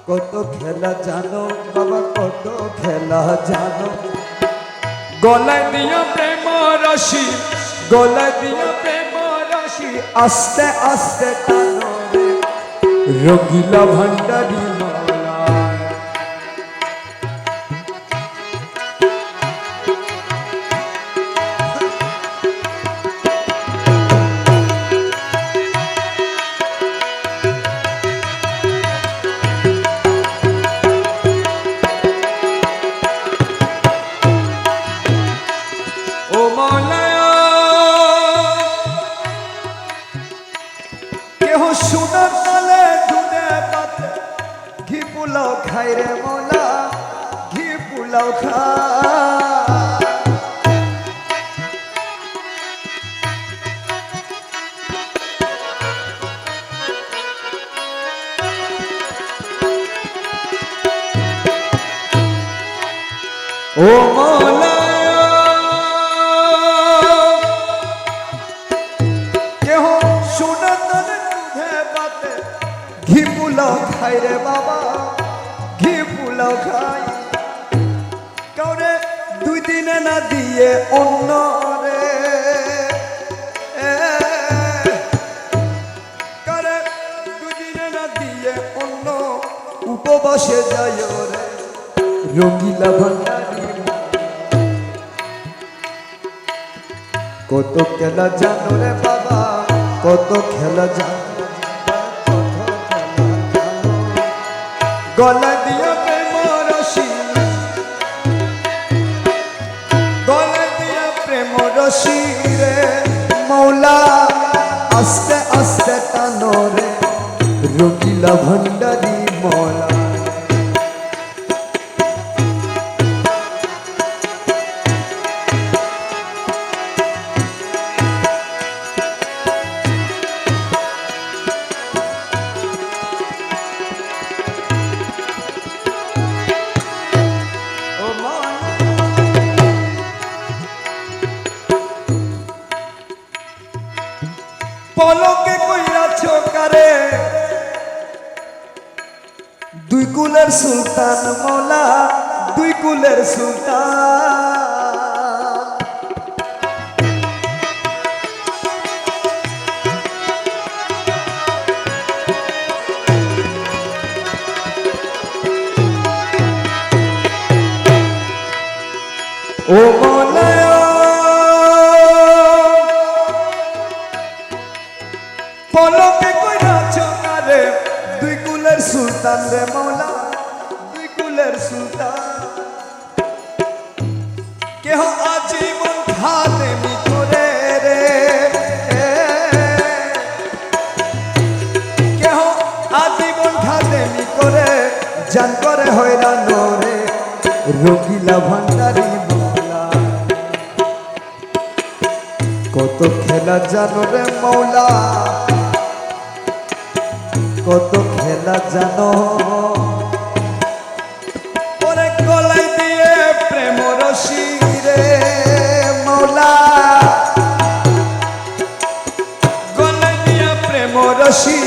কত খেলা জানো বাবা, কত খেলা জানো। গলায় দিয়া প্রেম রশি, গলায় দিয়া প্রেম রশি, আস্তে আস্তে টানো রে রঙিলা ভান্ডারি মাওলা। ও মাওলা কেহ সোনার তালে দুধে পাতে ঘি পোলাও খাই রে মাওলা, ঘি পোলাও খায়। ও মাওলা কেহ সোনার তালে দুধে পাতে ঘি পোলাও খাই রে বাবা, ঘি পোলাও খাই। কাউরে দুই দিনে না দিয়ে অন্য রে, কারে দুই দিনে না দিয়ে অন্য উপবাসে যায় রে রঙিলা ভান্ডারি। কত খেলা জানো রে বাবা, কত খেলা জানো, গলা দিয়া প্রেম রশি, গলা দিয়া প্রেম রশি রে মৌলা, আস্তে আস্তে টানো রে রঙিলা ভান্ডারি মৌলা। পলকে কইরাছ কারে দুই কুলের সুলতান মৌলা, দুই কুলের সুলতান। ও মৌলা পলকে কইরাছ কারে দুই কুলের সুলতান রে মৌলা, দুই কুলের সুলতান। কেহ আজীবন খাদেমি করে রে, কেহ আজীবন খাদেমি করে জান করে হয়রান রে রঙিলা ভান্ডারি মৌলা। কত খেলা জানো রে মৌলা, কত খেলা জানো। ওরে গলায় দিয়ে প্রেম রশি রে মৌলা, গলায় দিয়ে প্রেম রশি,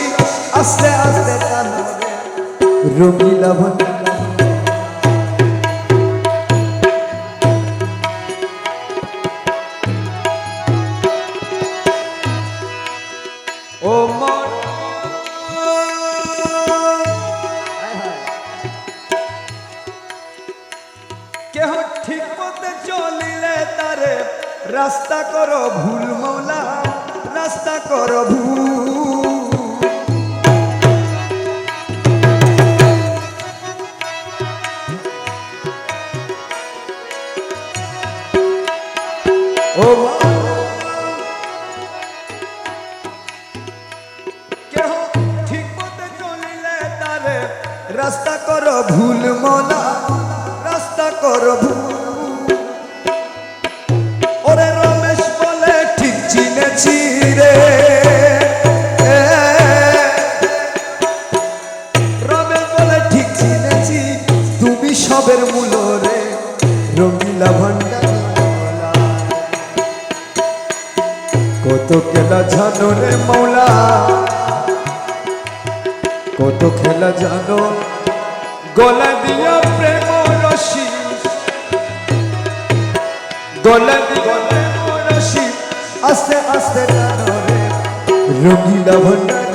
আস্তে আস্তে টানো রে রঙিলা ভান্ডারি। ও কেহ ঠিক পথে চলিলে তারে রাস্তা করো ভুল মৌলা, রাস্তা করো ভুল। ও কেহ ঠিক পথে চলিলে তারে রাস্তা করো ভুল মৌলা, রাস্তা করো ভুল। ওরে রমেশ বলে ঠিক চিনেছি রে, রমেশ বলে ঠিক চিনেছি, তুমি সবের মূল রে রঙিলা ভান্ডারি মৌলা। কত খেলা জানো রে মৌলা, কত খেলা জানো। গলা দিয়া প্রেম রশি গলা দিয়া প্রেম রশি আস্তে আস্তে টানো রে রঙিলা ভণ্ডার